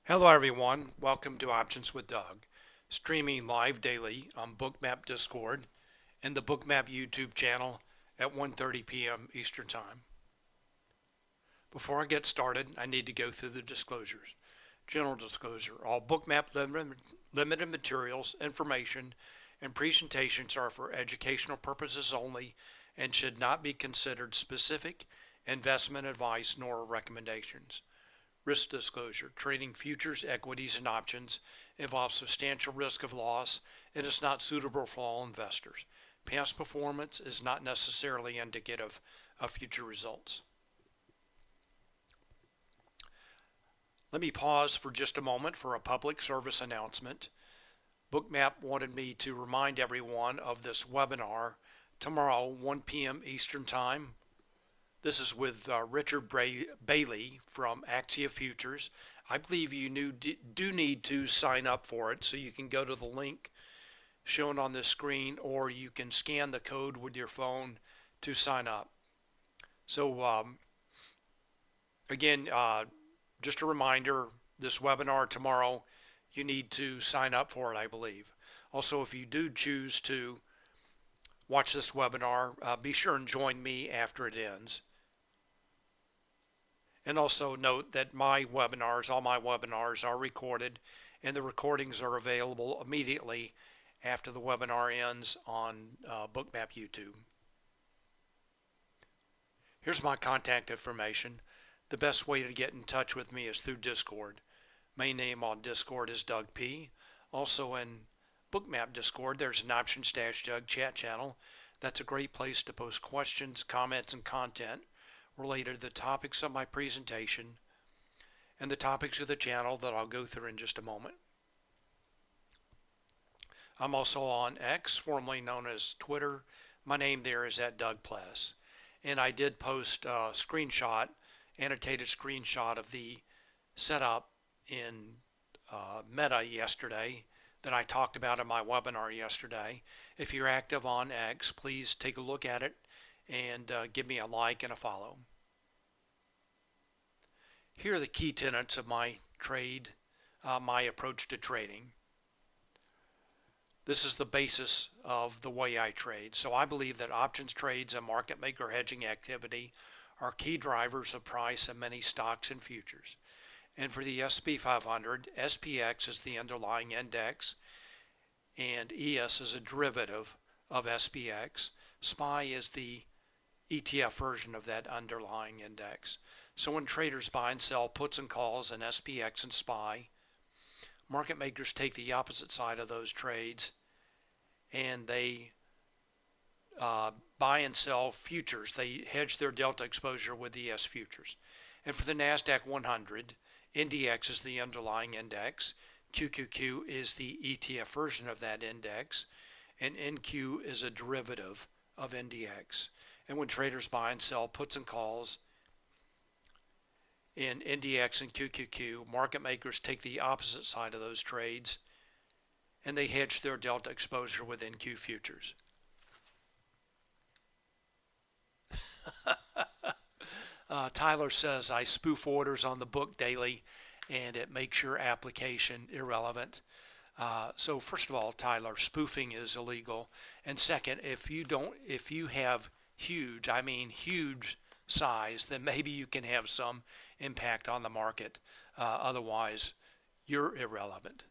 Hello everyone, welcome to Options with Doug, streaming live daily on Bookmap Discord and the Bookmap YouTube channel at 1:30 p.m. Eastern Time. Before I get started, I need to go through the disclosures. General disclosure, all Bookmap limited materials, information, and presentations are for educational purposes only and should not be considered specific investment advice nor recommendations. Risk disclosure. Trading futures, equities, and options involves substantial risk of loss and is not suitable for all investors. Past performance is not necessarily indicative of future results. Let me pause for just a moment for a public service announcement. Bookmap wanted me to remind everyone of this webinar tomorrow, 1 p.m. Eastern Time. This is with Richard Bailey from Axia Futures. I believe you do need to sign up for it, so you can go to the link shown on this screen, or you can scan the code with your phone to sign up. So again, just a reminder, this webinar tomorrow, you need to sign up for it, I believe. Also, if you do choose to watch this webinar, be sure and join me after it ends. And also note that all my webinars are recorded, and the recordings are available immediately after the webinar ends on Bookmap YouTube. Here's my contact information. The best way to get in touch with me is through Discord. My name on Discord is Doug P. Also in Bookmap Discord, there's an Options-Doug chat channel. That's a great place to post questions, comments, and content related to the topics of my presentation and the topics of the channel that I'll go through in just a moment. I'm also on X, formerly known as Twitter. My name there is @DougPless. And I did post a annotated screenshot of the setup in Meta yesterday that I talked about in my webinar yesterday. If you're active on X, please take a look at it and give me a like and a follow. Here are the key tenets of my my approach to trading. This is the basis of the way I trade. So I believe that options trades and market maker hedging activity are key drivers of price in many stocks and futures. And for the S&P 500, SPX is the underlying index, and ES is a derivative of SPX. SPY is the ETF version of that underlying index. So when traders buy and sell puts and calls in SPX and SPY, market makers take the opposite side of those trades and they buy and sell futures. They hedge their delta exposure with ES futures. And for the NASDAQ 100, NDX is the underlying index, QQQ is the ETF version of that index, and NQ is a derivative of NDX. And when traders buy and sell puts and calls in NDX and QQQ, market makers take the opposite side of those trades and they hedge their delta exposure with NQ futures. Tyler says, I spoof orders on the book daily and it makes your application irrelevant. So first of all, Tyler, spoofing is illegal. And second, if you have huge, I mean huge size, then maybe you can have some impact on the market. Otherwise, you're irrelevant.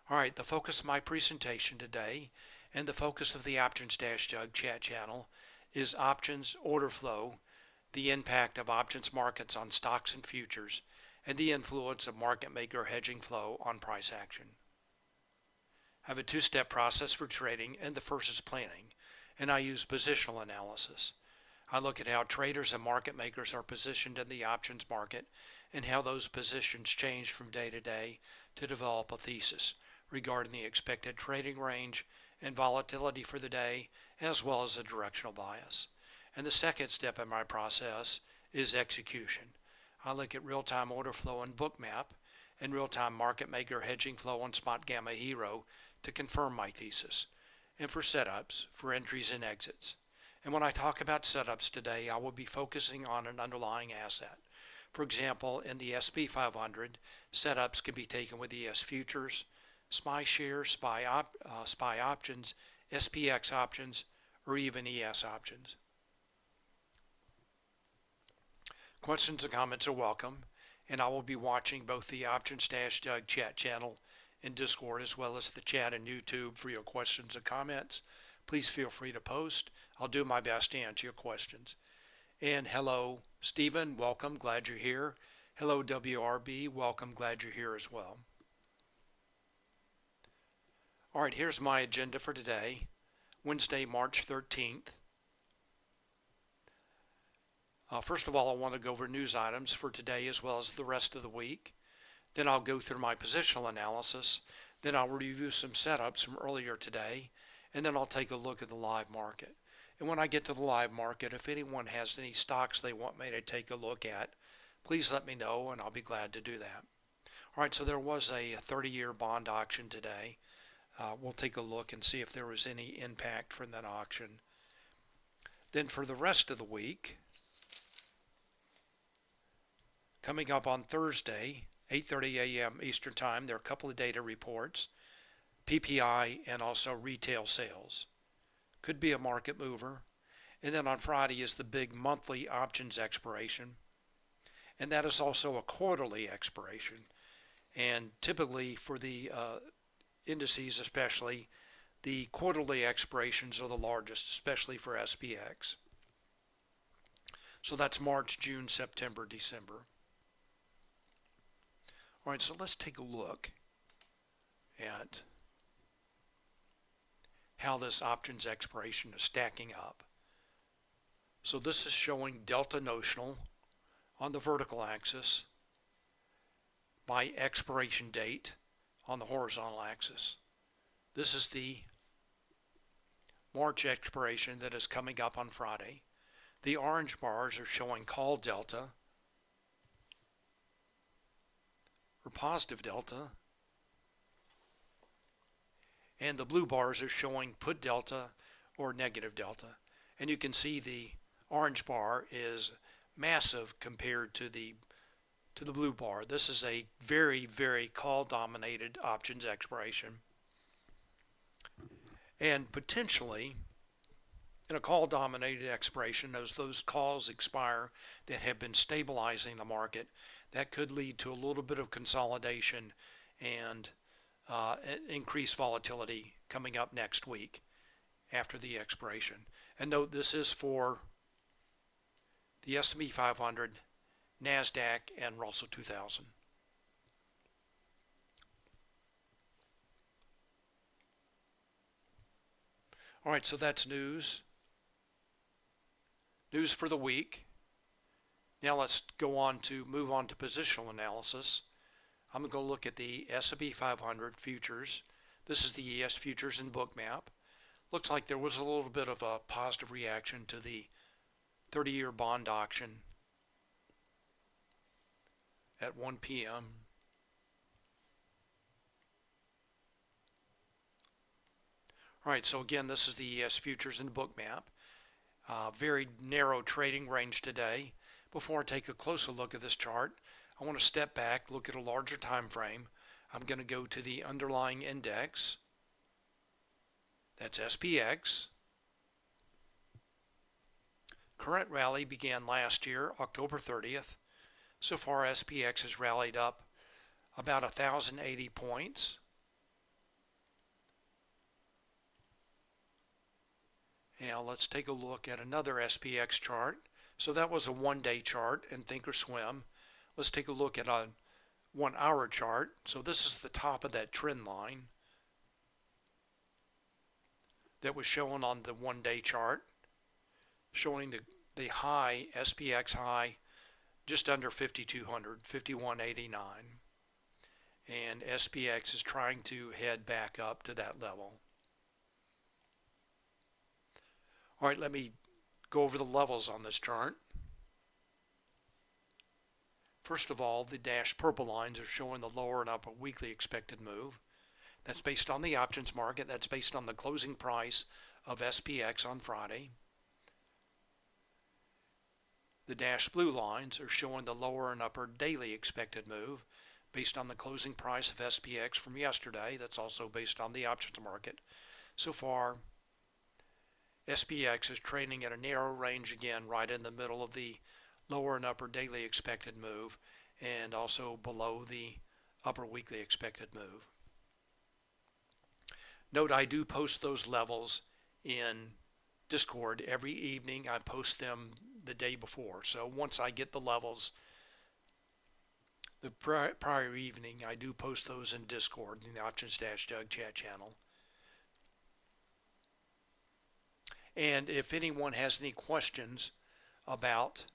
All right, the focus of my presentation today and the focus of the Options-Doug chat channel is options order flow, the impact of options markets on stocks and futures, and the influence of market maker hedging flow on price action. I have a two-step process for trading, and the first is planning, and I use positional analysis. I look at how traders and market makers are positioned in the options market and how those positions change from day to day to develop a thesis regarding the expected trading range and volatility for the day, as well as a directional bias. And the second step in my process is execution. I look at real-time order flow in Bookmap and real-time market maker hedging flow on Spotgamma Hero to confirm my thesis, and for setups, for entries and exits. And when I talk about setups today, I will be focusing on an underlying asset. For example, in the SP 500, setups can be taken with ES futures, SPY shares, SPY options, SPX options, or even ES options. Questions and comments are welcome, and I will be watching both the Options-Jug chat channel in Discord as well as the chat in YouTube for your questions and comments. Please feel free to post. I'll do my best to answer your questions. And hello, Stephen, welcome, glad you're here. Hello, WRB, welcome, glad you're here as well. All right, here's my agenda for today, Wednesday, March 13th. First of all, I want to go over news items for today as well as the rest of the week. Then I'll go through my positional analysis. Then I'll review some setups from earlier today. And then I'll take a look at the live market. And when I get to the live market, if anyone has any stocks they want me to take a look at, please let me know and I'll be glad to do that. All right, so there was a 30-year bond auction today. We'll take a look and see if there was any impact from that auction. Then for the rest of the week, coming up on Thursday, 8:30 a.m. Eastern Time, there are a couple of data reports, PPI and also retail sales. Could be a market mover. And then on Friday is the big monthly options expiration. And that is also a quarterly expiration. And typically for the indices especially, the quarterly expirations are the largest, especially for SPX. So that's March, June, September, December. All right, so let's take a look at how this options expiration is stacking up. So this is showing delta notional on the vertical axis by expiration date on the horizontal axis. This is the March expiration that is coming up on Friday. The orange bars are showing call delta or positive delta, and the blue bars are showing put delta or negative delta. And you can see the orange bar is massive compared to the blue bar. This is a very, very call-dominated options expiration. And potentially, in a call-dominated expiration, as those calls expire that have been stabilizing the market, that could lead to a little bit of consolidation and increased volatility coming up next week after the expiration. And note, this is for the S&P 500, NASDAQ, and Russell 2000. All right, so that's news. News for the week. Now let's move on to positional analysis. I'm going to look at the S&P 500 futures. This is the ES futures in Bookmap. Looks like there was a little bit of a positive reaction to the 30-year bond auction at 1 p.m. All right, so again, this is the ES futures in Bookmap. Very narrow trading range today. Before I take a closer look at this chart, I want to step back, look at a larger time frame. I'm going to go to the underlying index. That's SPX. Current rally began last year, October 30th. So far, SPX has rallied up about 1,080 points. Now let's take a look at another SPX chart. So that was a one-day chart in Thinkorswim. Let's take a look at a 1-hour chart. So this is the top of that trend line that was shown on the one-day chart, showing the high, SPX high, just under 5,200, 5,189. And SPX is trying to head back up to that level. All right, let me go over the levels on this chart. First of all, the dashed purple lines are showing the lower and upper weekly expected move. That's based on the options market. That's based on the closing price of SPX on Friday. The dashed blue lines are showing the lower and upper daily expected move based on the closing price of SPX from yesterday. That's also based on the options market. So far, SPX is trading at a narrow range again, right in the middle of the lower and upper daily expected move, and also below the upper weekly expected move. Note I do post those levels in Discord every evening. I post them the day before. So once I get the levels the prior evening, I do post those in Discord in the Options-Jug chat channel. And if anyone has any questions about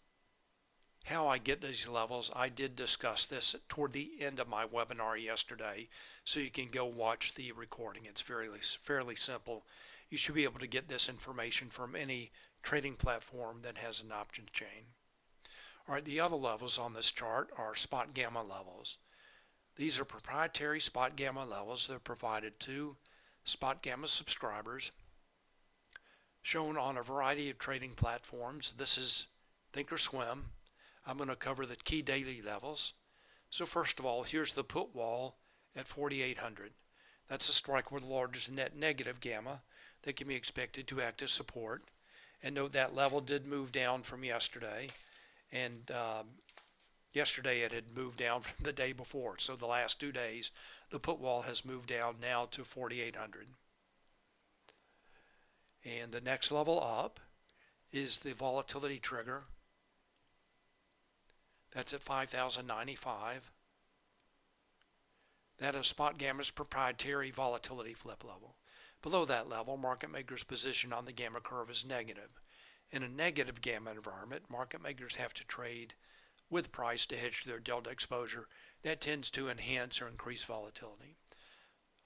how I get these levels, I did discuss this toward the end of my webinar yesterday, so you can go watch the recording. It's fairly simple. You should be able to get this information from any trading platform that has an options chain. All right, the other levels on this chart are Spotgamma levels. These are proprietary Spotgamma levels that are provided to Spotgamma subscribers, shown on a variety of trading platforms. This is Thinkorswim. I'm going to cover the key daily levels. So first of all, here's the put wall at 4,800. That's a strike with the largest net negative gamma that can be expected to act as support. And note that level did move down from yesterday. And yesterday it had moved down from the day before. So the last 2 days, the put wall has moved down now to 4,800. And the next level up is the volatility trigger. That's at 5,095. That is Spotgamma's proprietary volatility flip level. Below that level, market makers' position on the gamma curve is negative. In a negative gamma environment, market makers have to trade with price to hedge their delta exposure. That tends to enhance or increase volatility.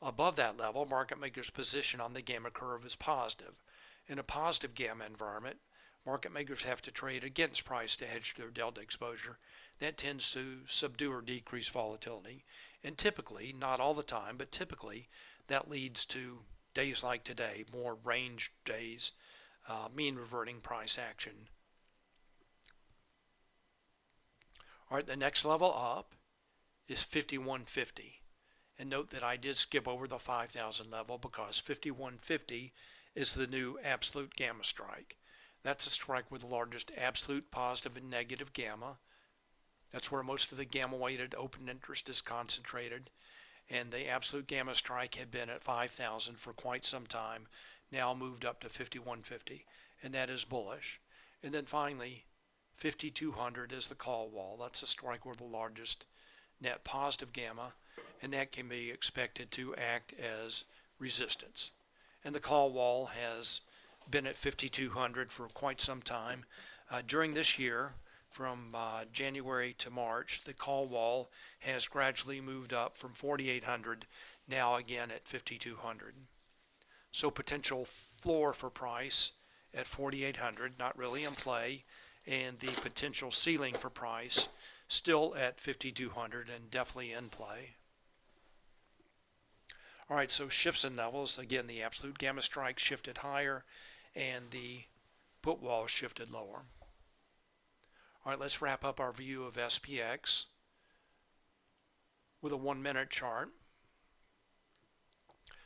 Above that level, market makers' position on the gamma curve is positive. In a positive gamma environment, market makers have to trade against price to hedge their delta exposure. That tends to subdue or decrease volatility. And typically, not all the time, but typically, that leads to days like today, more range days, mean reverting price action. All right, the next level up is 5150. And note that I did skip over the 5,000 level because 5150 is the new absolute gamma strike. That's a strike with the largest absolute positive and negative gamma. That's where most of the gamma-weighted open interest is concentrated. And the absolute gamma strike had been at 5,000 for quite some time, now moved up to 5150, and that is bullish. And then finally, 5,200 is the call wall. That's a strike with the largest net positive gamma, and that can be expected to act as resistance. And the call wall has been at 5,200 for quite some time. During this year, from January to March, the call wall has gradually moved up from 4,800, now again at 5,200. So potential floor for price at 4,800, not really in play, and the potential ceiling for price still at 5,200 and definitely in play. All right, so shifts in levels. Again, the absolute gamma strike shifted higher and the put wall shifted lower. All right, let's wrap up our view of SPX with a 1-minute chart,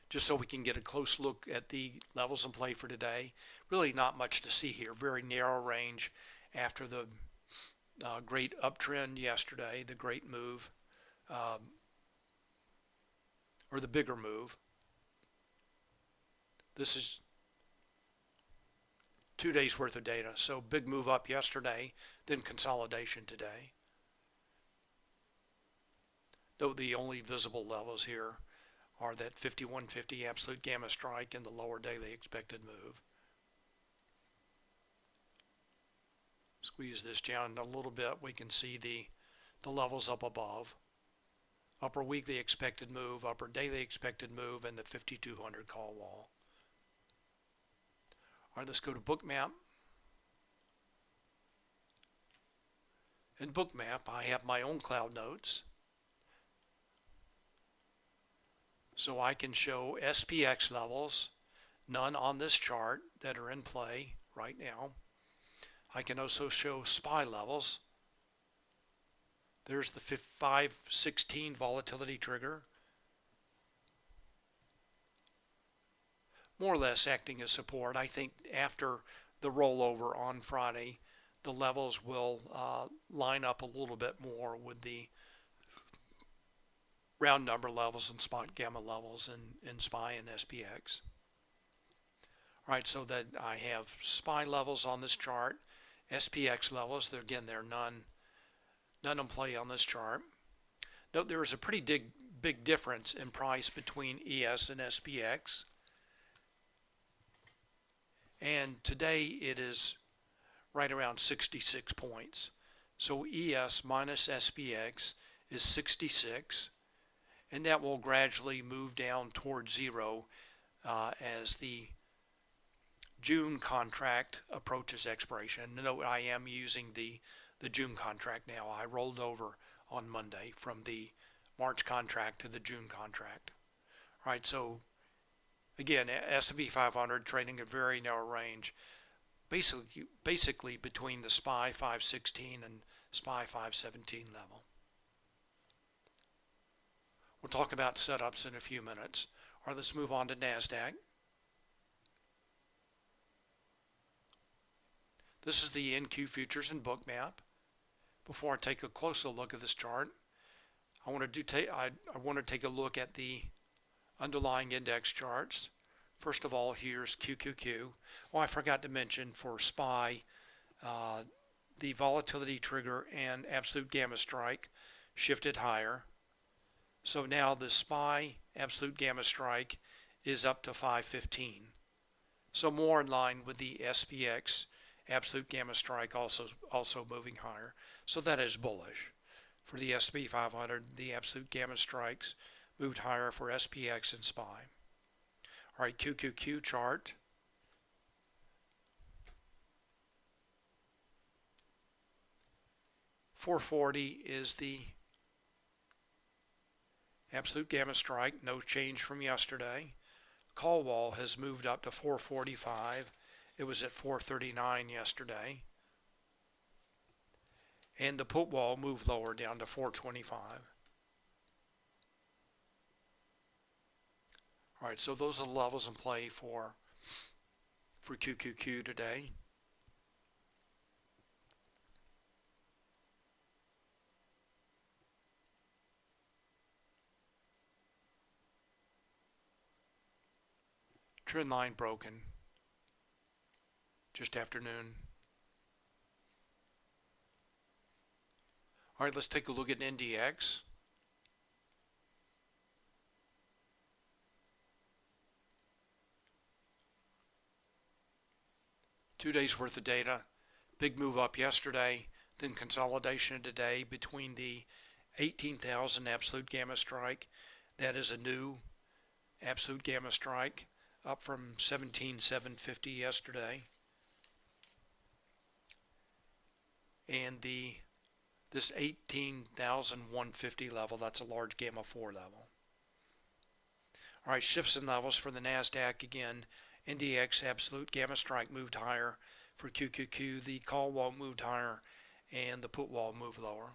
just so we can get a close look at the levels in play for today. Really not much to see here. Very narrow range after the great uptrend yesterday, the great move, or the bigger move. This is 2 days worth of data. So big move up yesterday, then consolidation today. Though the only visible levels here are that 5150 absolute gamma strike and the lower daily expected move. Squeeze this down a little bit, we can see the levels up above. Upper weekly expected move, upper daily expected move, and the 5,200 call wall. All right, let's go to Bookmap. In Bookmap, I have my own cloud notes. So I can show SPX levels, none on this chart that are in play right now. I can also show SPY levels. There's the 516 volatility trigger, more or less acting as support. I think after the rollover on Friday, the levels will line up a little bit more with the round number levels and Spotgamma levels in SPY and SPX. All right, so that I have SPY levels on this chart, SPX levels. Again, they're none in play on this chart. Note there is a pretty big difference in price between ES and SPX. And today it is right around 66 points. So ES minus SPX is 66, and that will gradually move down towards zero as the June contract approaches expiration. Note I am using the June contract now. I rolled over on Monday from the March contract to the June contract. All right, so again, S&P 500 trading a very narrow range, basically between the SPY 516 and SPY 517 level. We'll talk about setups in a few minutes. All right, let's move on to NASDAQ. This is the NQ futures and Bookmap. Before I take a closer look at this chart, I want to take a look at the underlying index charts. First of all, here's QQQ. Oh, I forgot to mention for SPY, the volatility trigger and absolute gamma strike shifted higher. So now the SPY absolute gamma strike is up to 515. So more in line with the SPX absolute gamma strike also moving higher. So that is bullish. For the S&P 500, the absolute gamma strikes moved higher for SPX and SPY. All right, QQQ chart. $440 is the absolute gamma strike, no change from yesterday. Call wall has moved up to 445. It was at 439 yesterday. And the put wall moved lower down to 425. All right, so those are the levels in play for QQQ today. Trend line broken just after noon. All right, let's take a look at NDX. Two days worth of data. Big move up yesterday, then consolidation today between the 18,000 absolute gamma strike. That is a new absolute gamma strike, up from 17,750 yesterday. And this 18,150 level, that's a large gamma 4 level. All right, shifts in levels for the NASDAQ again. NDX absolute gamma strike moved higher. For QQQ, the call wall moved higher and the put wall moved lower.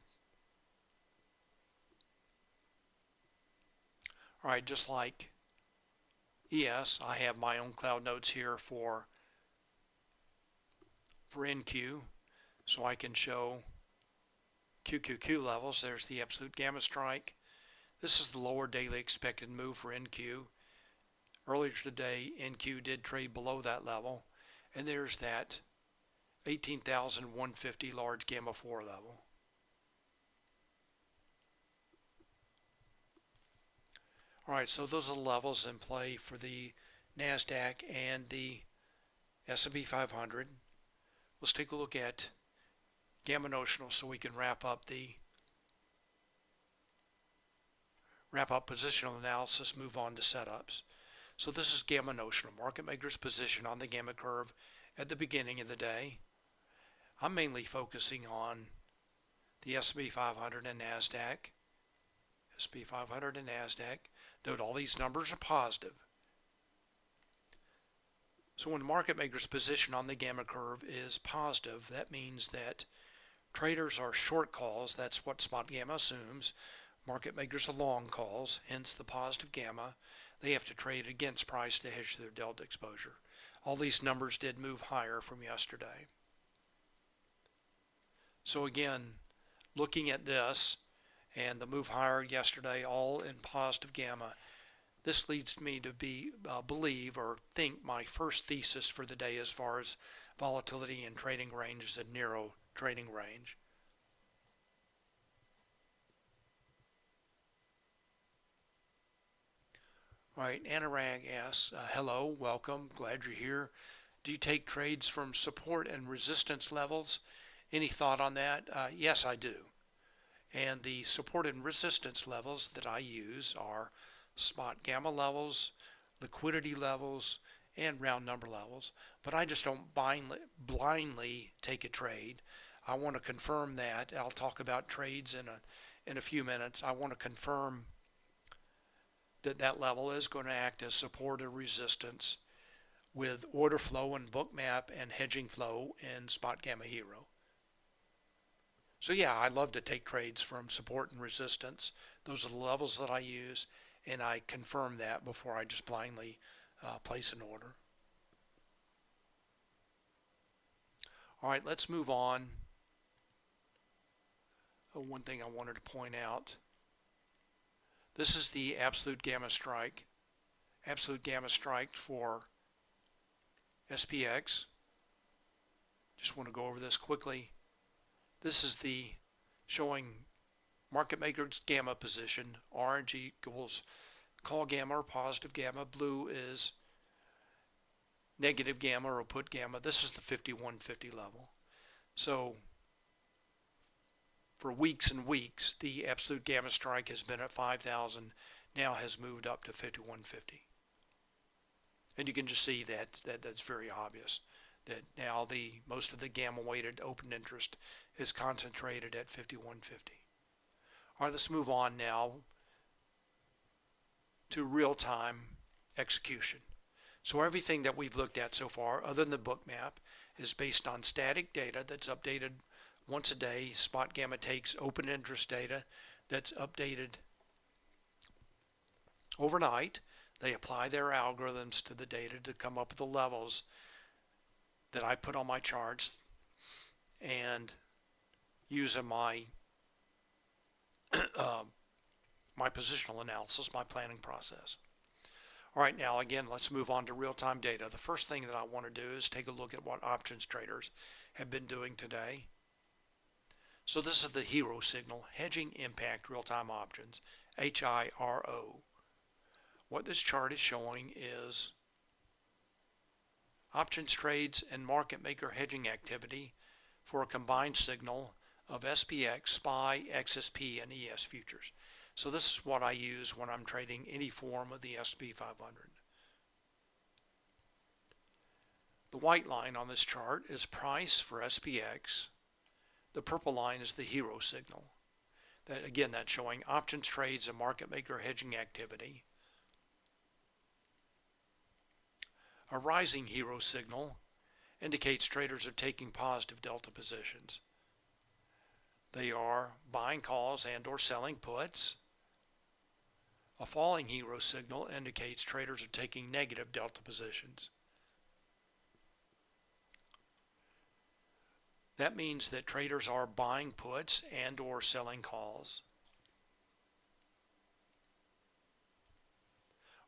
All right, just like ES, I have my own cloud notes here for NQ, so I can show QQQ levels. There's the absolute gamma strike. This is the lower daily expected move for NQ. Earlier today, NQ did trade below that level, and there's that 18,150 large gamma 4 level. All right, so those are the levels in play for the NASDAQ and the S&P 500. Let's take a look at gamma notional so we can wrap up positional analysis, move on to setups. So this is gamma notional, market maker's position on the gamma curve at the beginning of the day. I'm mainly focusing on the S&P 500 and NASDAQ. S&P 500 and NASDAQ. Note all these numbers are positive. So when the market maker's position on the gamma curve is positive, that means that traders are short calls. That's what Spotgamma assumes. Market makers are long calls, hence the positive gamma. They have to trade against price to hedge their delta exposure. All these numbers did move higher from yesterday. So again, looking at this and the move higher yesterday, all in positive gamma, this leads me to believe or think my first thesis for the day as far as volatility and trading range is a narrow trading range. All right, Anurag asks, hello, welcome, glad you're here. Do you take trades from support and resistance levels? Any thought on that? Yes, I do. And the support and resistance levels that I use are Spotgamma levels, liquidity levels, and round number levels. But I just don't blindly take a trade. I want to confirm that. I'll talk about trades in a few minutes. I want to confirm that level is going to act as support or resistance with order flow in Bookmap and hedging flow in Spotgamma Hero. So yeah, I love to take trades from support and resistance. Those are the levels that I use, and I confirm that before I just blindly place an order. All right, let's move on. One thing I wanted to point out. This is the absolute gamma strike. Absolute gamma strike for SPX. Just want to go over this quickly. This is the showing market maker's gamma position. Orange equals call gamma or positive gamma. Blue is negative gamma or put gamma. This is the 5150 level. So for weeks and weeks, the absolute gamma strike has been at 5,000, now has moved up to 5150. And you can just see that's very obvious, that now most of the gamma weighted open interest is concentrated at 5150. All right, let's move on now to real-time execution. So everything that we've looked at so far, other than the Bookmap, is based on static data that's updated once a day. Spotgamma takes open interest data that's updated overnight. They apply their algorithms to the data to come up with the levels that I put on my charts and use in my my positional analysis, my planning process. All right, now again, let's move on to real-time data. The first thing that I want to do is take a look at what options traders have been doing today. So this is the hero signal, hedging impact real-time options, HIRO. What this chart is showing is options trades and market maker hedging activity for a combined signal of SPX, SPY, XSP, and ES futures. So this is what I use when I'm trading any form of the S&P 500. The white line on this chart is price for SPX. The purple line is the hero signal. That's showing options trades and market maker hedging activity. A rising hero signal indicates traders are taking positive delta positions. They are buying calls and or selling puts. A falling hero signal indicates traders are taking negative delta positions. That means that traders are buying puts and or selling calls.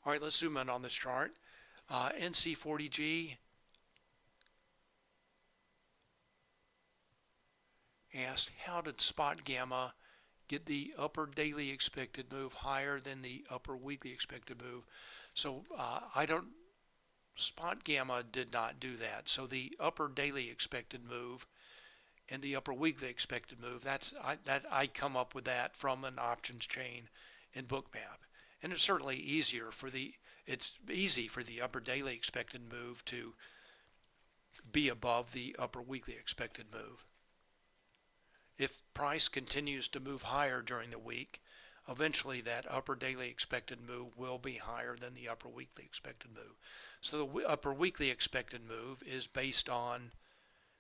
All right, let's zoom in on this chart. NC40G asked, how did Spotgamma get the upper daily expected move higher than the upper weekly expected move? So Spotgamma did not do that. So the upper daily expected move and the upper weekly expected move, I come up with that from an options chain in Bookmap. And it's certainly it's easy for the upper daily expected move to be above the upper weekly expected move. If price continues to move higher during the week, eventually that upper daily expected move will be higher than the upper weekly expected move. So the upper weekly expected move is based on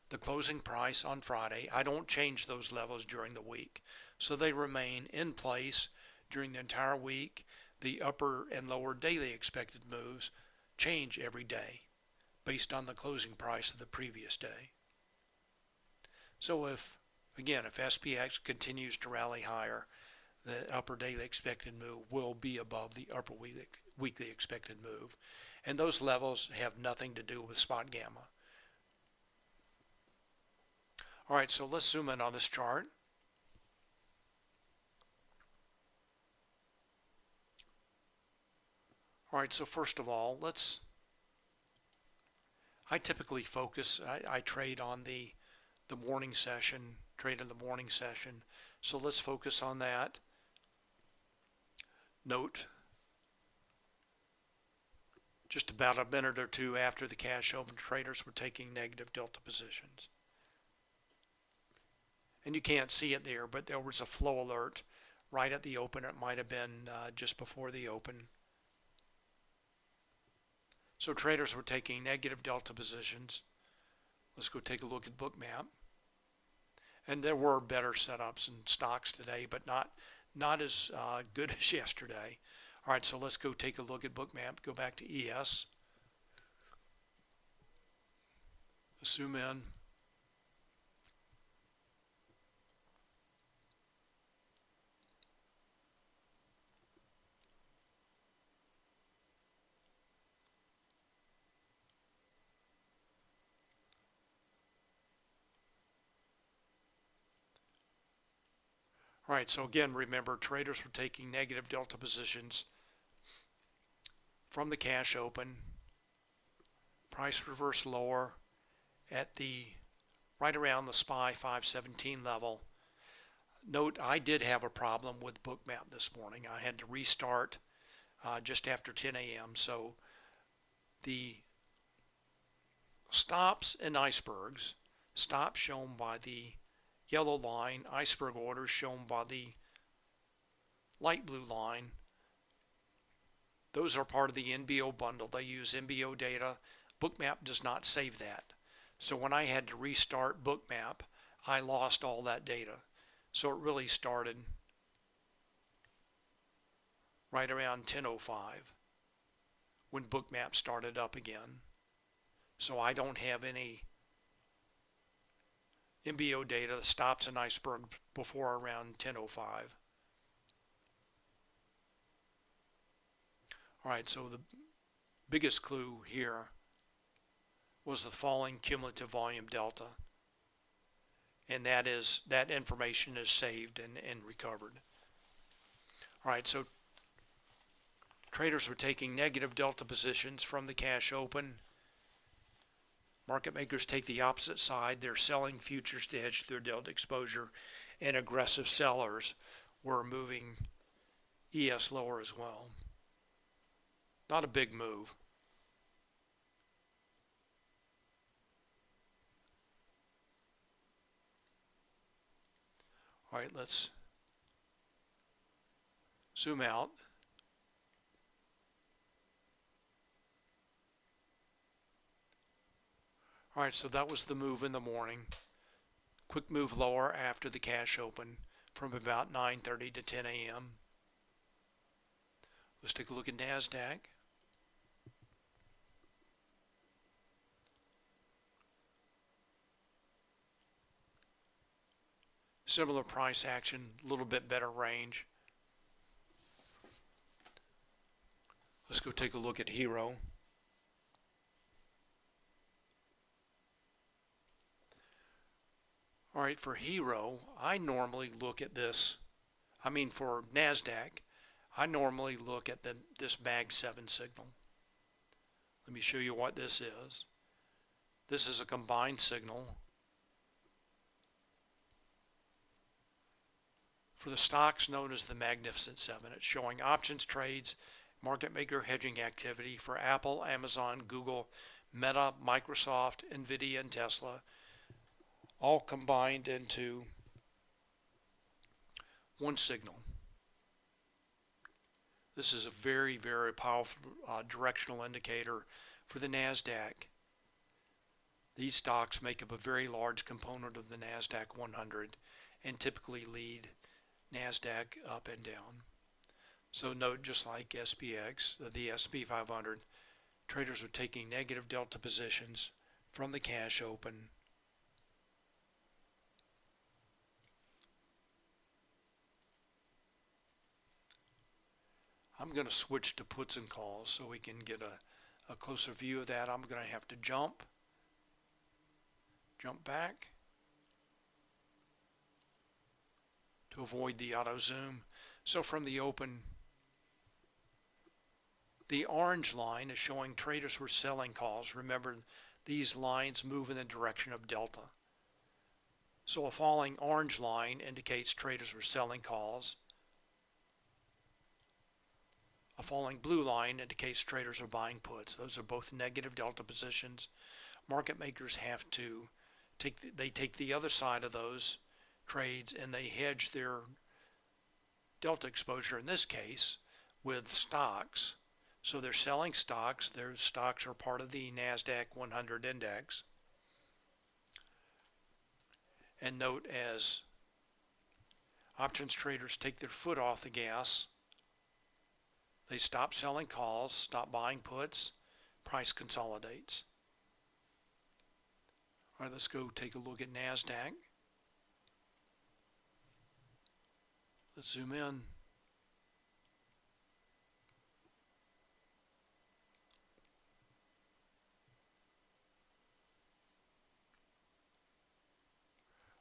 the closing price on Friday. I don't change those levels during the week, so they remain in place during the entire week. The upper and lower daily expected moves change every day based on the closing price of the previous day. So if SPX continues to rally higher, the upper daily expected move will be above the upper weekly expected move. And those levels have nothing to do with Spotgamma. All right, so let's zoom in on this chart. All right, so first of all, I typically focus, I trade on the morning session, trade in the morning session. So let's focus on that. Note, just about a minute or two after the cash open, traders were taking negative delta positions. And you can't see it there, but there was a flow alert right at the open. It might have been just before the open. So traders were taking negative delta positions. Let's go take a look at Bookmap. And there were better setups in stocks today, but not as good as yesterday. All right, so let's go take a look at Bookmap. Go back to ES. Let's zoom in. All right, so again, remember, traders were taking negative delta positions from the cash open. Price reversed lower at the right around the SPY 517 level. Note, I did have a problem with Bookmap this morning. I had to restart just after 10 a.m. So the stops and icebergs, stops shown by the yellow line, iceberg orders shown by the light blue line. Those are part of the NBO bundle. They use NBO data. Bookmap does not save that. So when I had to restart Bookmap, I lost all that data. So it really started right around 10:05 when Bookmap started up again. So I don't have any NBO data, stops and iceberg before around 10:05. All right, so the biggest clue here was the falling cumulative volume delta, and that information is saved and recovered. All right, so traders were taking negative delta positions from the cash open. Market makers take the opposite side. They're selling futures to hedge their delta exposure, and aggressive sellers were moving ES lower as well. Not a big move. All right, let's zoom out. All right, so that was the move in the morning. Quick move lower after the cash open from about 9:30 to 10 a.m. Let's take a look at NASDAQ. Similar price action, a little bit better range. Let's go take a look at Hero. All right, for Hero, I normally look at this. For NASDAQ, I normally look at this Mag 7 signal. Let me show you what this is. This is a combined signal for the stocks known as the Magnificent Seven. It's showing options trades, market maker hedging activity for Apple, Amazon, Google, Meta, Microsoft, Nvidia, and Tesla, all combined into one signal. This is a very, very powerful directional indicator For the NASDAQ, these stocks make up a very large component of the NASDAQ 100 and typically lead NASDAQ up and down. So note, just like SPX, the S&P 500, traders are taking negative delta positions from the cash open. I'm going to switch to puts and calls so we can get a closer view of that. I'm going to have to jump back to avoid the auto zoom. So from the open, the orange line is showing traders were selling calls. Remember, these lines move in the direction of delta. So a falling orange line indicates traders were selling calls. A falling blue line indicates traders are buying puts. Those are both negative delta positions. Market makers have to take the other side of those trades and they hedge their delta exposure, in this case, with stocks. So they're selling stocks. Their stocks are part of the NASDAQ 100 index. And note, as options traders take their foot off the gas, they stop selling calls, stop buying puts, price consolidates. All right, let's go take a look at NASDAQ. Let's zoom in.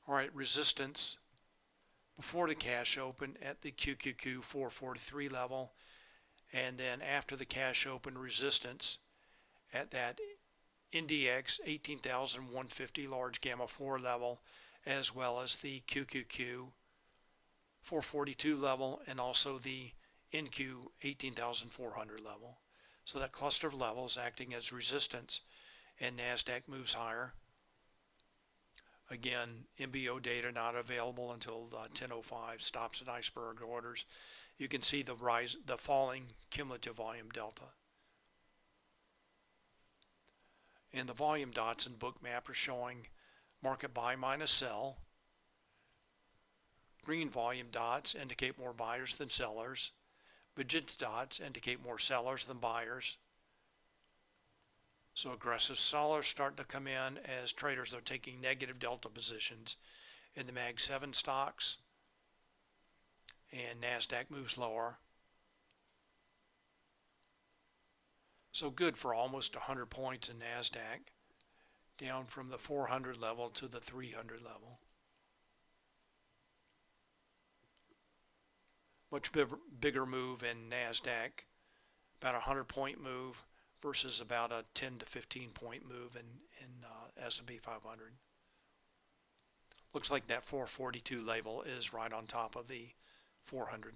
All right, resistance before the cash open at the QQQ 443 level, and then after the cash open, resistance at that NDX 18,150 large gamma 4 level, as well as the QQQ 442 level and also the NQ 18,400 level. So that cluster of levels acting as resistance, and NASDAQ moves higher. Again, MBO data not available until 10:05, stops at iceberg orders. You can see the falling cumulative volume delta. And the volume dots in Bookmap are showing market buy minus sell. Green volume dots indicate more buyers than sellers. Magenta dots indicate more sellers than buyers. So aggressive sellers start to come in as traders are taking negative delta positions in the Mag 7 stocks, and NASDAQ moves lower. So good for almost 100 points in NASDAQ, down from the 400 level to the 300 level. Much bigger move in NASDAQ, about a 100-point move versus about a 10 to 15-point move in S&P 500. Looks like that 442 label is right on top of the 400.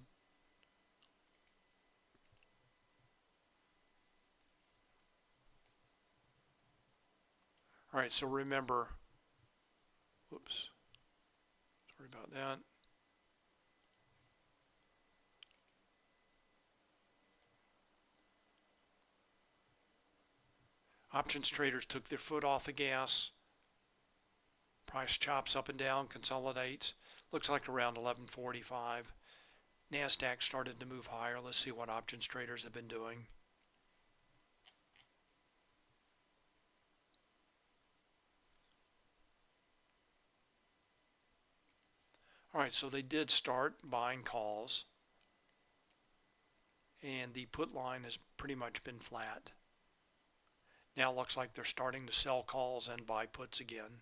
All right, so remember, whoops, sorry about that. Options traders took their foot off the gas. Price chops up and down, consolidates. Looks like around 1145. NASDAQ started to move higher. Let's see what options traders have been doing. All right, so they did start buying calls, and the put line has pretty much been flat. Now it looks like they're starting to sell calls and buy puts again.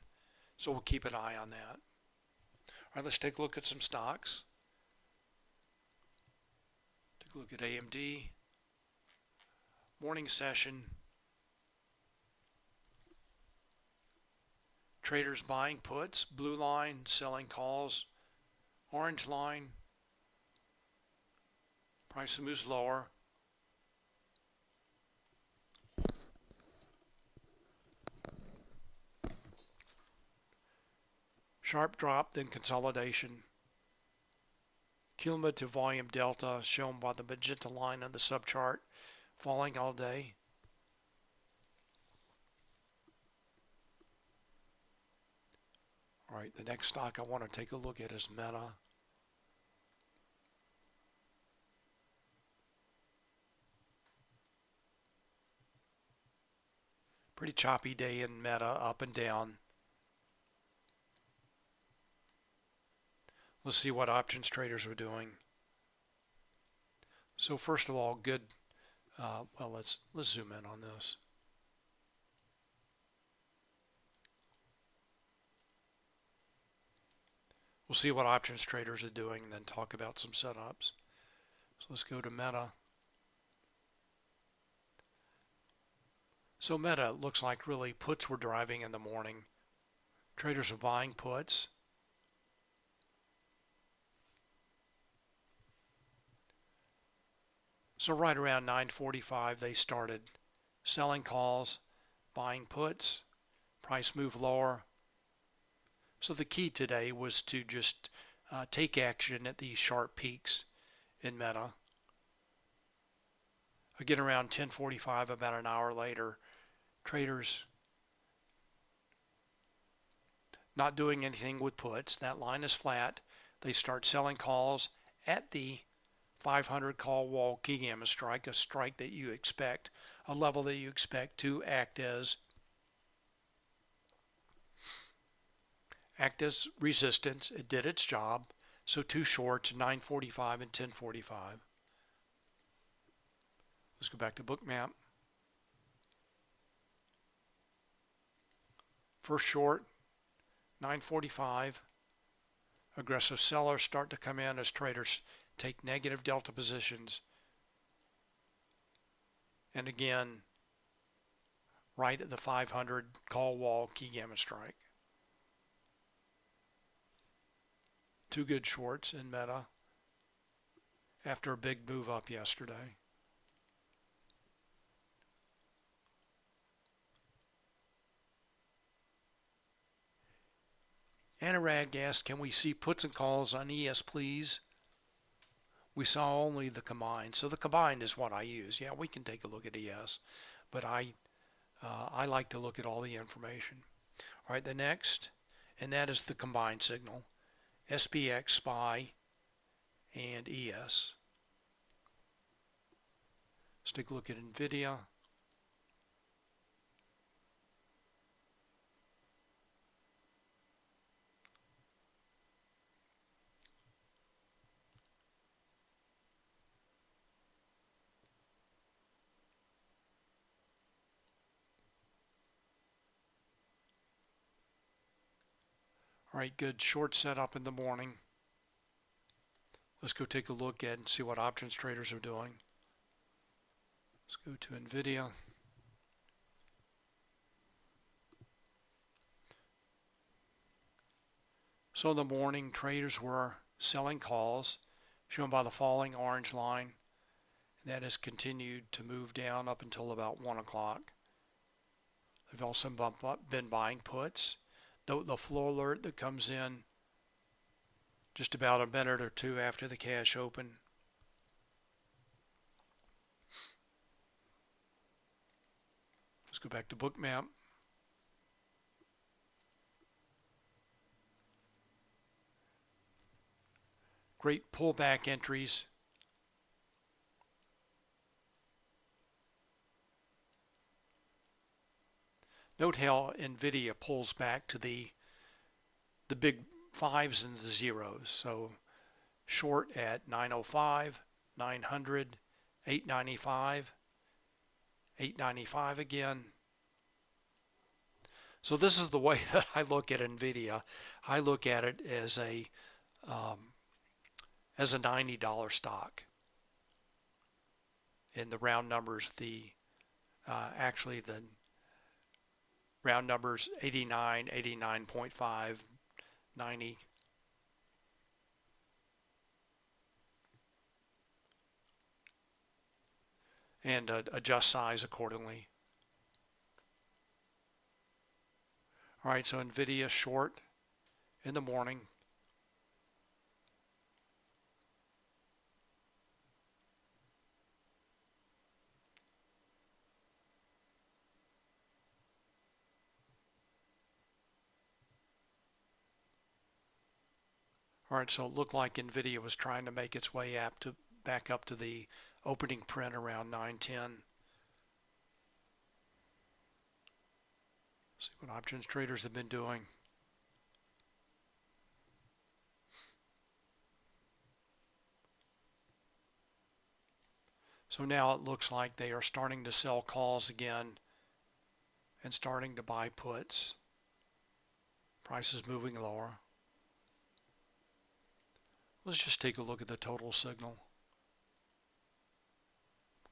So we'll keep an eye on that. All right, let's take a look at some stocks. Take a look at AMD. Morning session. Traders buying puts, blue line, selling calls, orange line. Price moves lower. Sharp drop, then consolidation. Cumulative volume delta shown by the magenta line on the subchart, falling all day. All right, the next stock I want to take a look at is Meta. Pretty choppy day in Meta, up and down. Let's see what options traders are doing. So first of all, good. Well, let's zoom in on this. We'll see what options traders are doing and then talk about some setups. So let's go to Meta. So Meta looks like really puts were driving in the morning. Traders are buying puts. So right around 9:45 they started selling calls, buying puts, price moved lower. So the key today was to just take action at these sharp peaks in Meta. Again, around 10:45, about an hour later, traders not doing anything with puts. That line is flat. They start selling calls at the 500 call wall key gamma strike, a strike that you expect, a level that you expect to act as resistance. It did its job. So two shorts, 9:45 and 10:45. Let's go back to Bookmap. First short, 9:45. Aggressive sellers start to come in as traders take negative delta positions. And again, right at the 500 call wall key gamma strike. Two good shorts in Meta after a big move up yesterday. Anurag asked, can we see puts and calls on ES, please? We saw only the combined. So the combined is what I use. Yeah, we can take a look at ES, but I like to look at all the information. All right, the next, and that is the combined signal. SPX, SPY, and ES. Let's take a look at NVIDIA. All right, good short setup in the morning. Let's go take a look at and see what options traders are doing. Let's go to NVIDIA. So in the morning, traders were selling calls, shown by the falling orange line. That has continued to move down up until about 1 o'clock. They've also been buying puts. Note the flow alert that comes in just about a minute or two after the cash open. Let's go back to Bookmap. Great pullback entries. Note how NVIDIA pulls back to the big fives and the zeros. So short at 905, 900, 895, 895 again. So this is the way that I look at NVIDIA. I look at it as a $90 stock. In the round numbers, actually the round numbers 89, 89.5, 90. And adjust size accordingly. All right, so NVIDIA short in the morning. Alright, so it looked like NVIDIA was trying to make its way back up to the opening print around 9:10. See what options traders have been doing. So now it looks like they are starting to sell calls again and starting to buy puts. Price is moving lower. Let's just take a look at the total signal.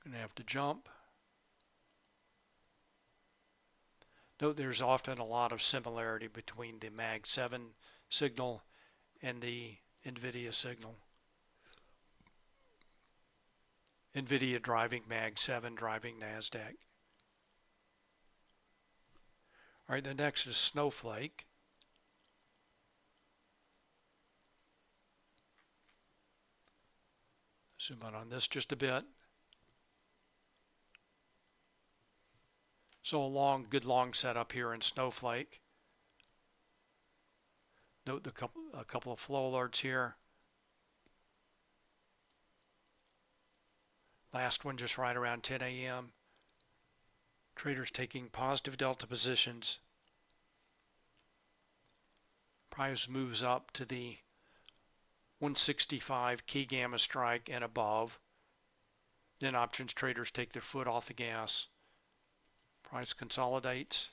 Going to have to jump. Note there's often a lot of similarity between the Mag 7 signal and the NVIDIA signal. NVIDIA driving Mag 7, driving NASDAQ. All right, the next is Snowflake. Zoom in on this just a bit. So a good long setup here in Snowflake. Note a couple of flow alerts here. Last one just right around 10 a.m. Traders taking positive delta positions. Price moves up to the 165 key gamma strike and above. Then options traders take their foot off the gas. Price consolidates.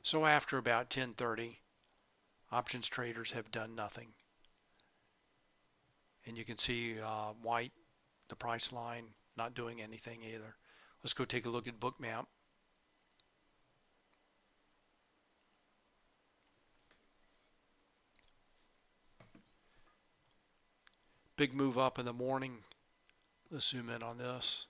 So after about 10:30, options traders have done nothing. And you can see white, the price line, not doing anything either. Let's go take a look at Bookmap. Big move up in the morning. Let's zoom in on this.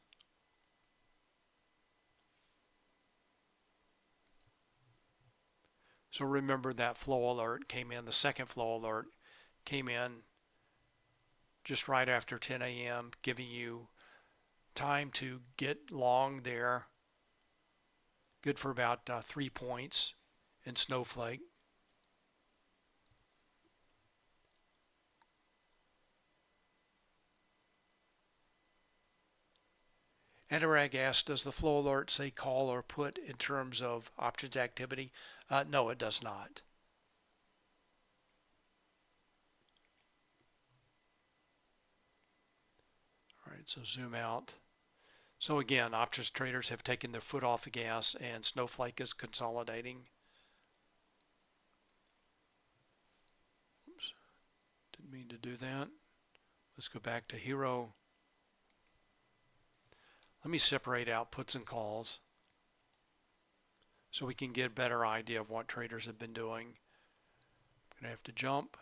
So remember that flow alert came in, the second flow alert came in just right after 10 a.m., giving you time to get long there. Good for about 3 points in Snowflake. Anurag asked, does the flow alert say call or put in terms of options activity? No, it does not. All right, so zoom out. So again, options traders have taken their foot off the gas and Snowflake is consolidating. Oops, didn't mean to do that. Let's go back to Hero. Let me separate out puts and calls so we can get a better idea of what traders have been doing. I'm going to have to jump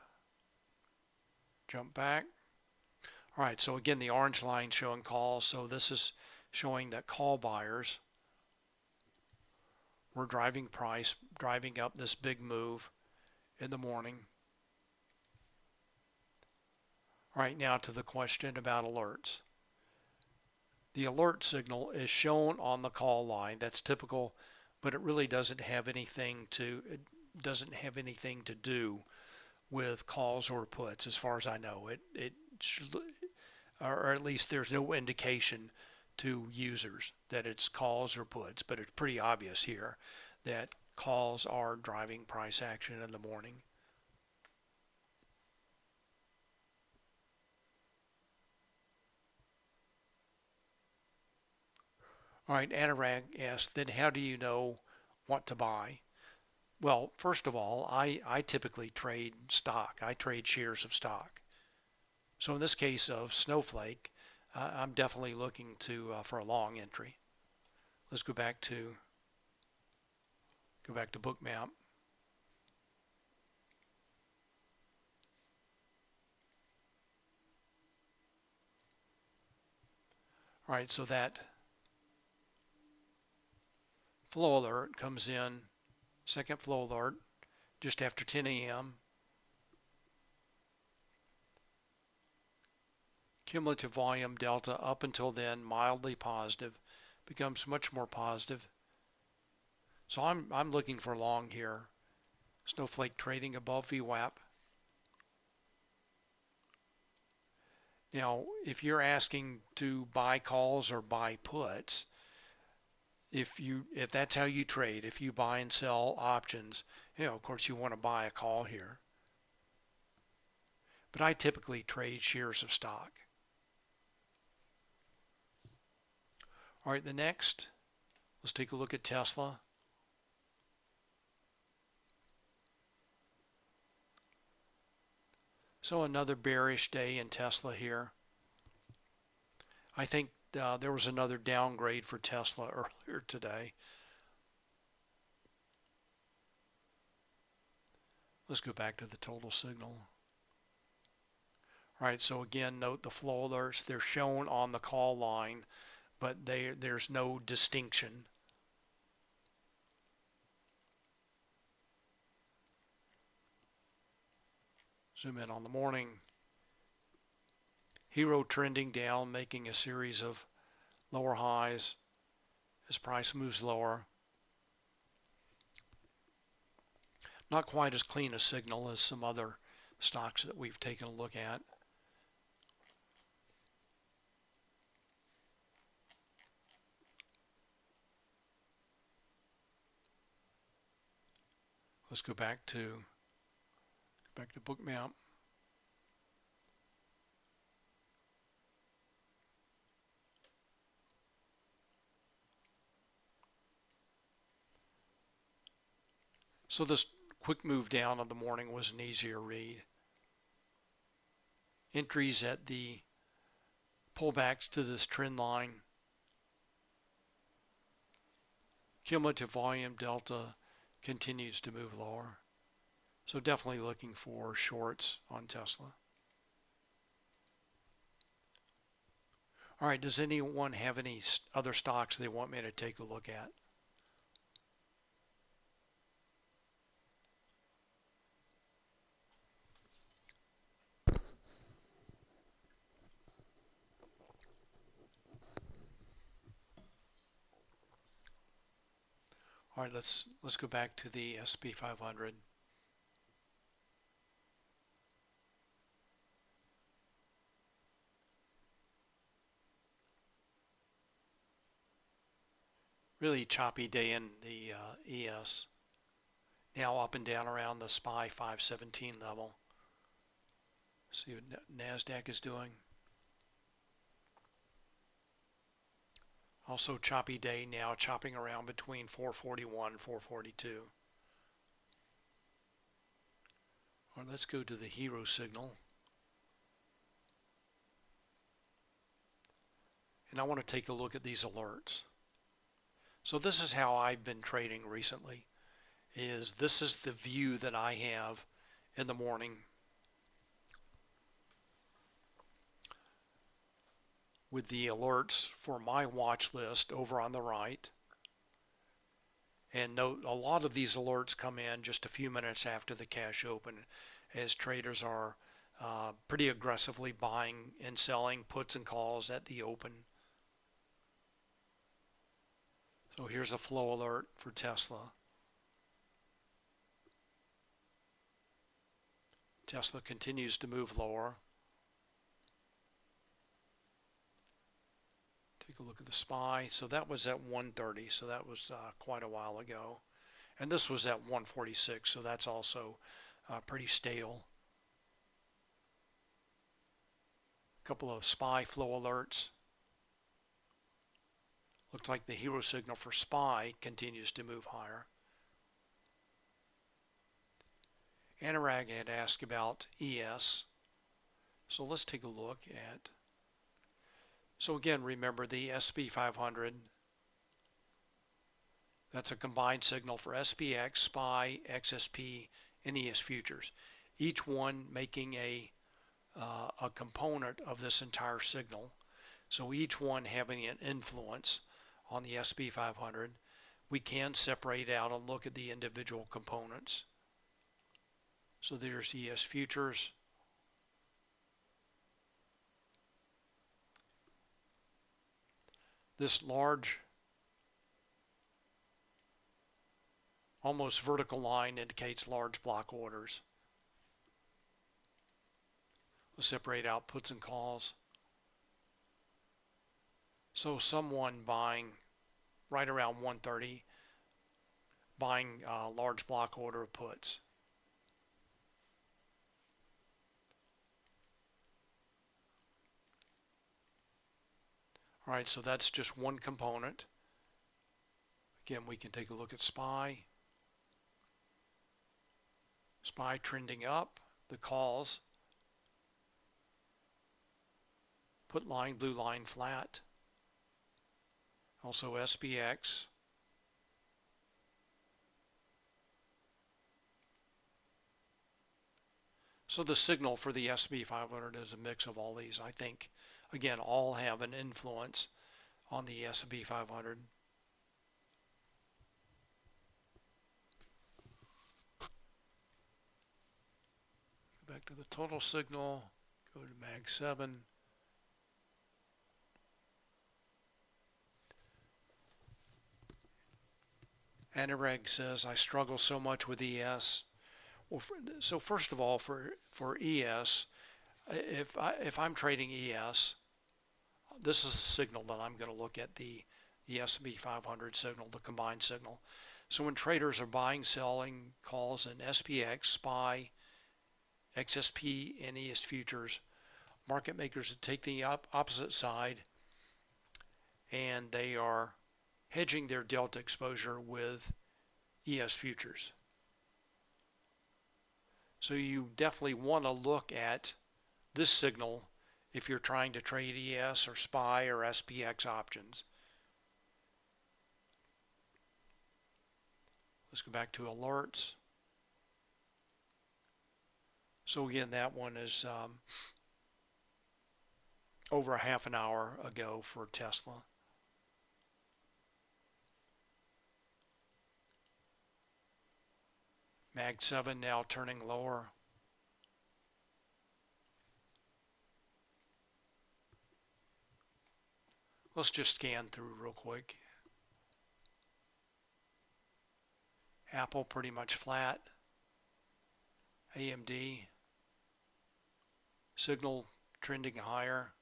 back. All right, so again, the orange line showing calls. So this is showing that call buyers were driving price, driving up this big move in the morning. All right, now to the question about alerts. The alert signal is shown on the call line. That's typical, but it really doesn't have anything to do with calls or puts, as far as I know. It should, or at least there's no indication to users that it's calls or puts, but it's pretty obvious here that calls are driving price action in the morning. All right, Anurag asked, then how do you know what to buy? Well, first of all, I typically trade stock. I trade shares of stock. So in this case of Snowflake, I'm definitely looking for a long entry. Let's go back to Bookmap. All right, so that flow alert comes in, second flow alert, just after 10 a.m. Cumulative volume delta up until then mildly positive, becomes much more positive. So I'm looking for long here Snowflake trading above VWAP. Now, if you're asking to buy calls or buy puts, if that's how you trade, if you buy and sell options, of course you want to buy a call here. But I typically trade shares of stock. All right, the next, let's take a look at Tesla. So another bearish day in Tesla here. I think there was another downgrade for Tesla earlier today. Let's go back to the total signal. All right, so again, note the flow alerts. They're shown on the call line, but there's no distinction. Zoom in on the morning. Hero trending down, making a series of lower highs as price moves lower. Not quite as clean a signal as some other stocks that we've taken a look at. Let's go back to Bookmap. So this quick move down of the morning was an easier read. Entries at the pullbacks to this trend line. Cumulative volume delta continues to move lower. So definitely looking for shorts on Tesla. All right, does anyone have any other stocks they want me to take a look at? All right, let's go back to the S&P 500. Really choppy day in the ES. Now up and down around the SPY 517 level. See what NASDAQ is doing. Also choppy day now, chopping around between 441 and 442. All right, let's go to the hero signal. And I want to take a look at these alerts. So this is how I've been trading recently. This is the view that I have in the morning. With the alerts for my watch list over on the right. And note, a lot of these alerts come in just a few minutes after the cash open, as traders are pretty aggressively buying and selling puts and calls at the open. So here's a flow alert for Tesla. Tesla continues to move lower. Take a look at the SPY. So that was at 130, so that was quite a while ago. And this was at 146, so that's also pretty stale. A couple of SPY flow alerts. Looks like the hero signal for SPY continues to move higher. Anurag had asked about ES. So let's take a look at. So again, remember the SP 500. That's a combined signal for SPX, SPY, XSP, and ES futures. Each one making a component of this entire signal. So each one having an influence on the SP 500. We can separate out and look at the individual components. So there's ES futures. This large almost vertical line indicates large block orders. We'll separate out puts and calls. So someone buying right around 130, buying a large block order of puts. All right, so that's just one component. Again, we can take a look at SPY. SPY trending up, the calls. Put line, blue line flat. Also SPX. So the signal for the S&P 500 is a mix of all these. I think, again, all have an influence on the S&P 500. Go back to the total signal, go to Mag 7. Anurag says, I struggle so much with ES. Well, so first of all, for ES, if I'm trading ES, this is a signal that I'm going to look at the S&P 500 signal, the combined signal. So when traders are buying, selling calls in SPX, SPY, XSP, and ES futures, market makers take the opposite side, and they are hedging their delta exposure with ES futures. So you definitely want to look at this signal if you're trying to trade ES or SPY or SPX options. Let's go back to alerts. So again, that one is over a half an hour ago for Tesla. Mag 7 now turning lower. Let's just scan through real quick. Apple pretty much flat. AMD. Signal trending higher.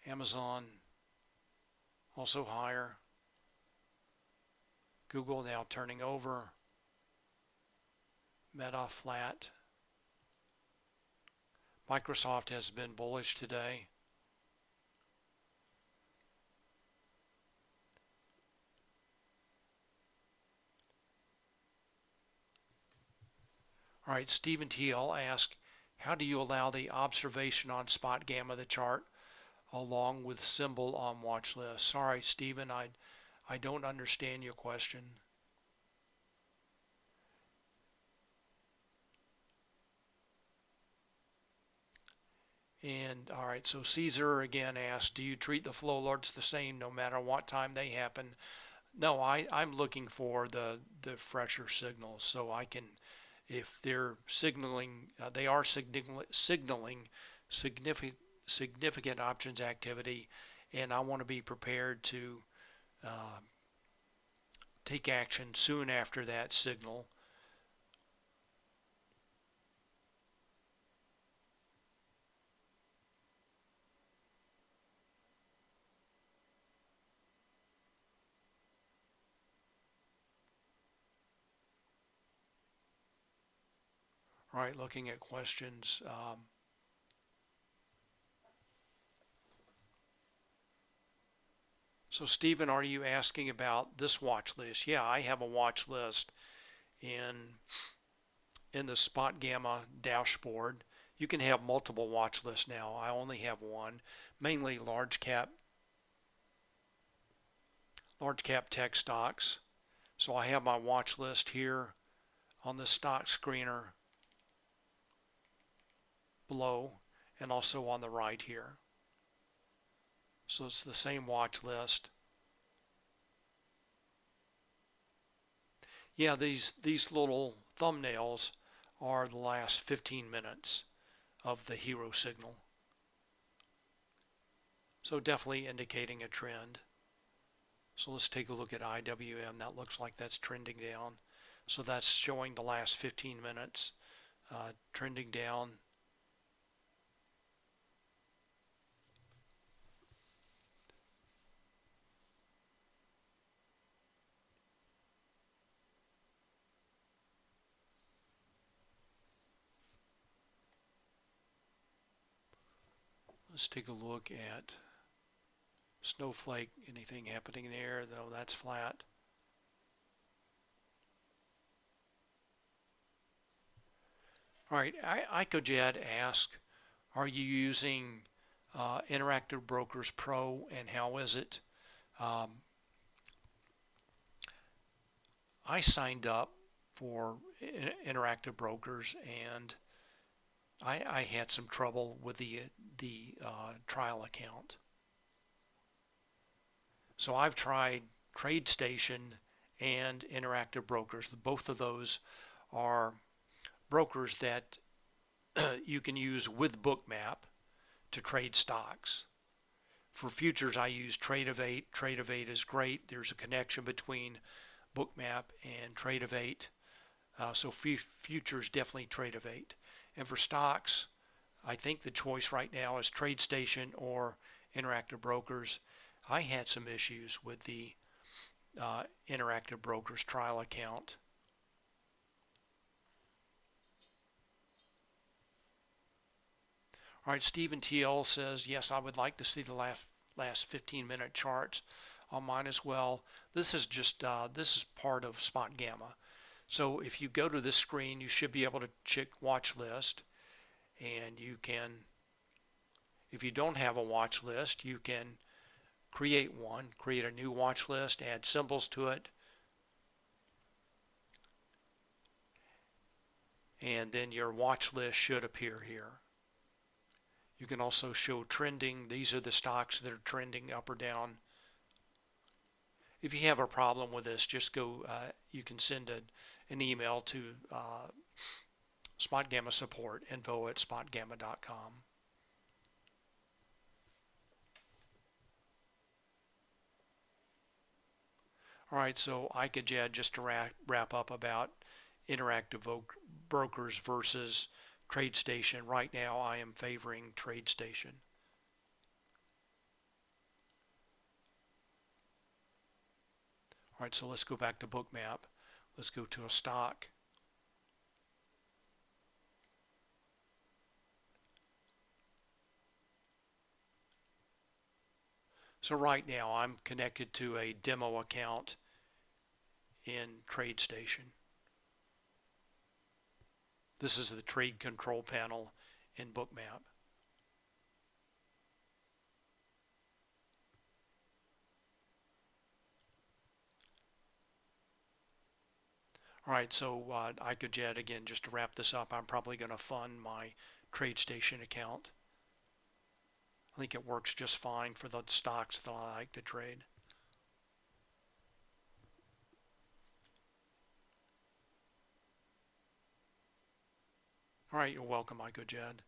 Amazon also higher. Google now turning over. Meta flat. Microsoft has been bullish today. All right, Stephen TL asked, how do you allow the observation on Spotgamma, the chart, along with symbol on watch list? Sorry, Stephen, I don't understand your question. And all right, so Caesar again asked, do you treat the flow alerts the same no matter what time they happen? No, I'm looking for the fresher signals, so I can, if they're signaling, they are signaling significant options activity, and I want to be prepared to take action soon after that signal. All right, looking at questions. So Stephen, are you asking about this watch list? Yeah, I have a watch list in the Spotgamma dashboard. You can have multiple watch lists now. I only have one, mainly large cap tech stocks. So I have my watch list here on the stock screener below and also on the right here. So it's the same watch list. Yeah, these little thumbnails are the last 15 minutes of the hero signal. So definitely indicating a trend. So let's take a look at IWM. That looks like that's trending down. So that's showing the last 15 minutes trending down. Let's take a look at Snowflake. Anything happening there? Though that's flat. All right, IcoJed asks, are you using Interactive Brokers Pro, and how is it? I signed up for Interactive Brokers, and I had some trouble with the trial account. So I've tried TradeStation and Interactive Brokers. Both of those are brokers that you can use with Bookmap to trade stocks. For futures, I use Trade-of-8. Trade-of-8 is great. There's a connection between Bookmap and Trade-of-8. So futures, definitely Trade-of-8. And for stocks, I think the choice right now is TradeStation or Interactive Brokers. I had some issues with the Interactive Brokers trial account. All right, Stephen TL says, yes, I would like to see the last 15-minute charts on mine as well. This is just this is part of Spotgamma. So if you go to this screen, you should be able to check watch list, and you can, if you don't have a watch list, you can create one, create a new watch list, add symbols to it, and then your watch list should appear here. You can also show trending. These are the stocks that are trending up or down. If you have a problem with this, just go, you can send an email to Spotgamma support, info@spotgamma.com. All right, so IcoJed, just to wrap up about Interactive Brokers versus TradeStation. Right now, I am favoring TradeStation. All right, so let's go back to Bookmap. Let's go to a stock. So right now, I'm connected to a demo account in TradeStation. This is the trade control panel in Bookmap. All right, so IcoJed, again, just to wrap this up, I'm probably going to fund my TradeStation account. I think it works just fine for the stocks that I like to trade. All right, you're welcome, IcoJed.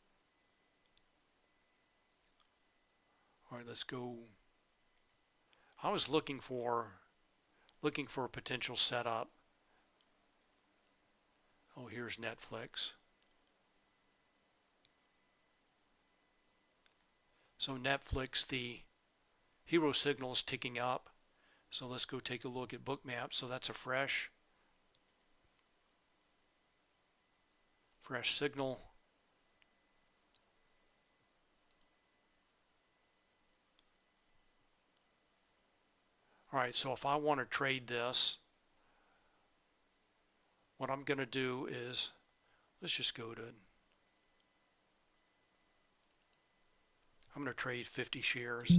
All right, let's go. I was looking for a potential setup. Oh, here's Netflix. So Netflix, the hero signal is ticking up. So let's go take a look at Bookmap. So that's a fresh signal. All right, so if I want to trade this, what I'm going to do is, let's just go to, I'm going to trade 50 shares.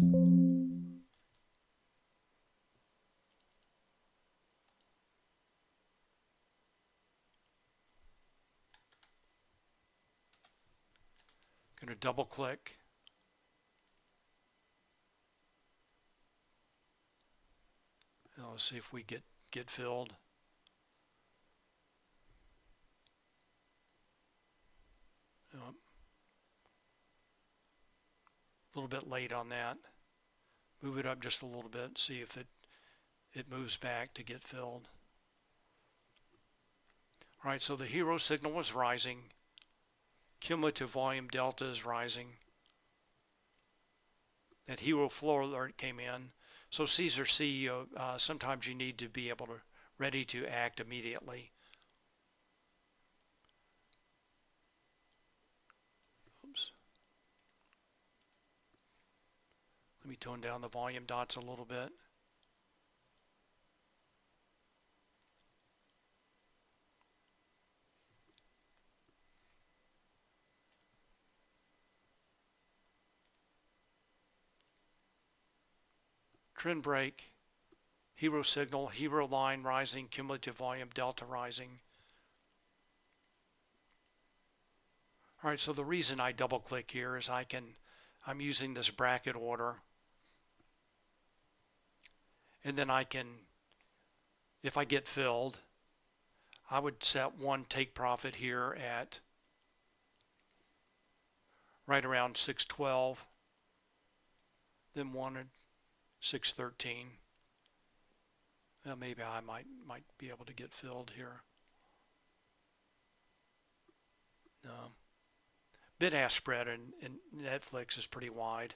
Going to double click. Now let's see if we get filled. A little bit late on that. Move it up just a little bit, see if it moves back to get filled. All right, so the hero signal was rising. Cumulative volume delta is rising. That hero floor alert came in. So Caesar C, sometimes you need to be able to ready to act immediately. Oops. Let me tone down the volume dots a little bit. Trend break, hero signal, hero line rising, cumulative volume delta rising. All right, so the reason I double click here is I'm using this bracket order, and then I can, if I get filled, I would set one take profit here at right around 612, then one at 613. Maybe I might be able to get filled here. No. Bid-ask spread in Netflix is pretty wide.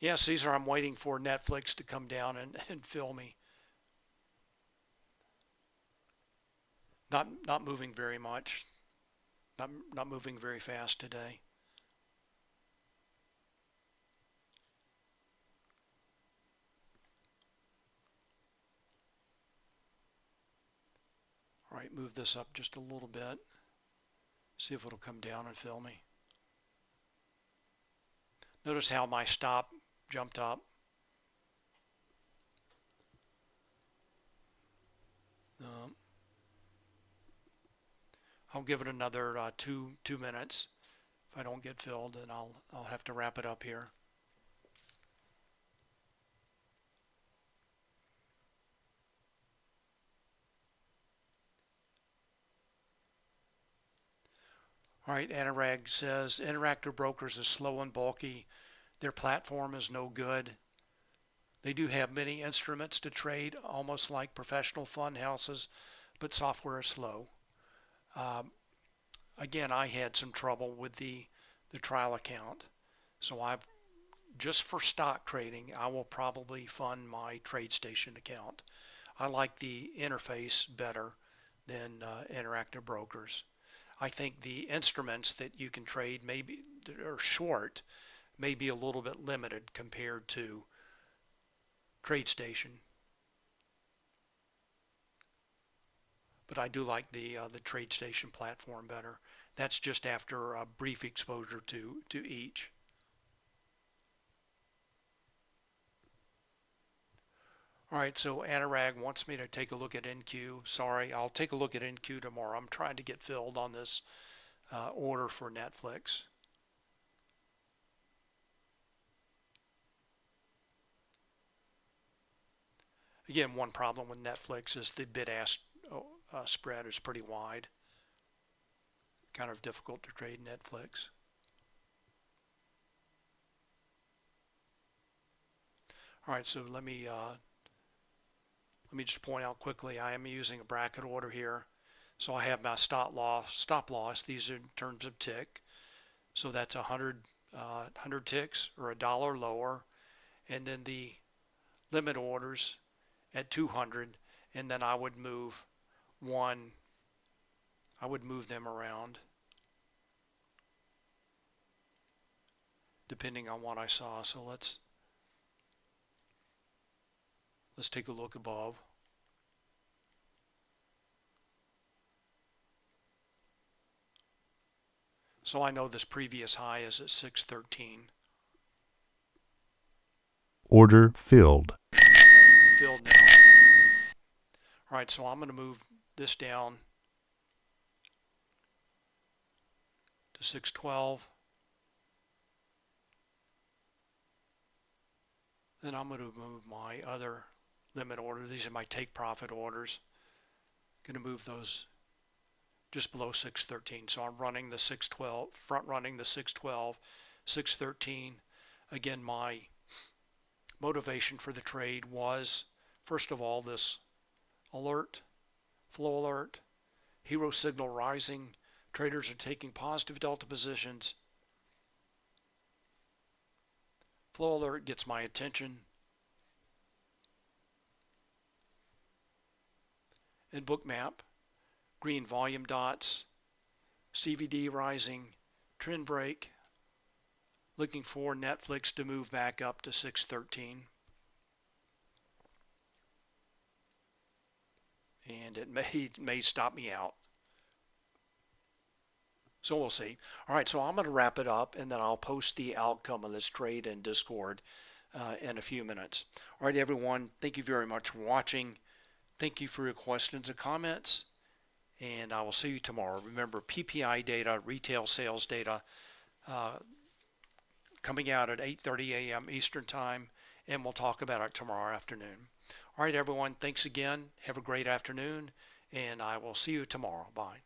Yeah, Caesar, I'm waiting for Netflix to come down and fill me. Not moving very much. Not moving very fast today. All right, move this up just a little bit. See if it'll come down and fill me. Notice how my stop jumped up. I'll give it another two minutes. If I don't get filled, then I'll have to wrap it up here. All right, Anurag says, Interactive Brokers is slow and bulky. Their platform is no good. They do have many instruments to trade, almost like professional fund houses, but software is slow. Again, I had some trouble with the trial account. So just for stock trading, I will probably fund my TradeStation account. I like the interface better than Interactive Brokers. I think the instruments that you can trade maybe that are short may be a little bit limited compared to TradeStation. But I do like the TradeStation platform better. That's just after a brief exposure to each. All right, so Anurag wants me to take a look at NQ. Sorry, I'll take a look at NQ tomorrow. I'm trying to get filled on this order for Netflix. Again, one problem with Netflix is the bid-ask spread is pretty wide. Kind of difficult to trade Netflix. All right, so let me just point out quickly, I am using a bracket order here. So I have my stop loss. These are in terms of tick. So that's 100 ticks or $1 lower. And then the limit orders at 200. And then I would move them around depending on what I saw. So let's take a look above. So I know this previous high is at 613. Order filled. Filled now. All right, so I'm going to move this down to 612. Then I'm going to move my other limit order. These are my take profit orders. Going to move those just below 613. So I'm running the 612, front running the 612, 613. Again, my motivation for the trade was, first of all, this alert, flow alert, hero signal rising. Traders are taking positive delta positions. Flow alert gets my attention. In Bookmap, green volume dots, CVD rising, trend break, looking for Netflix to move back up to 613. And it may stop me out. So we'll see. All right, so I'm going to wrap it up, and then I'll post the outcome of this trade in Discord in a few minutes. All right, everyone, thank you very much for watching. Thank you for your questions and comments, and I will see you tomorrow. Remember, PPI data, retail sales data, coming out at 8:30 a.m. Eastern Time, and we'll talk about it tomorrow afternoon. All right, everyone, thanks again. Have a great afternoon, and I will see you tomorrow. Bye.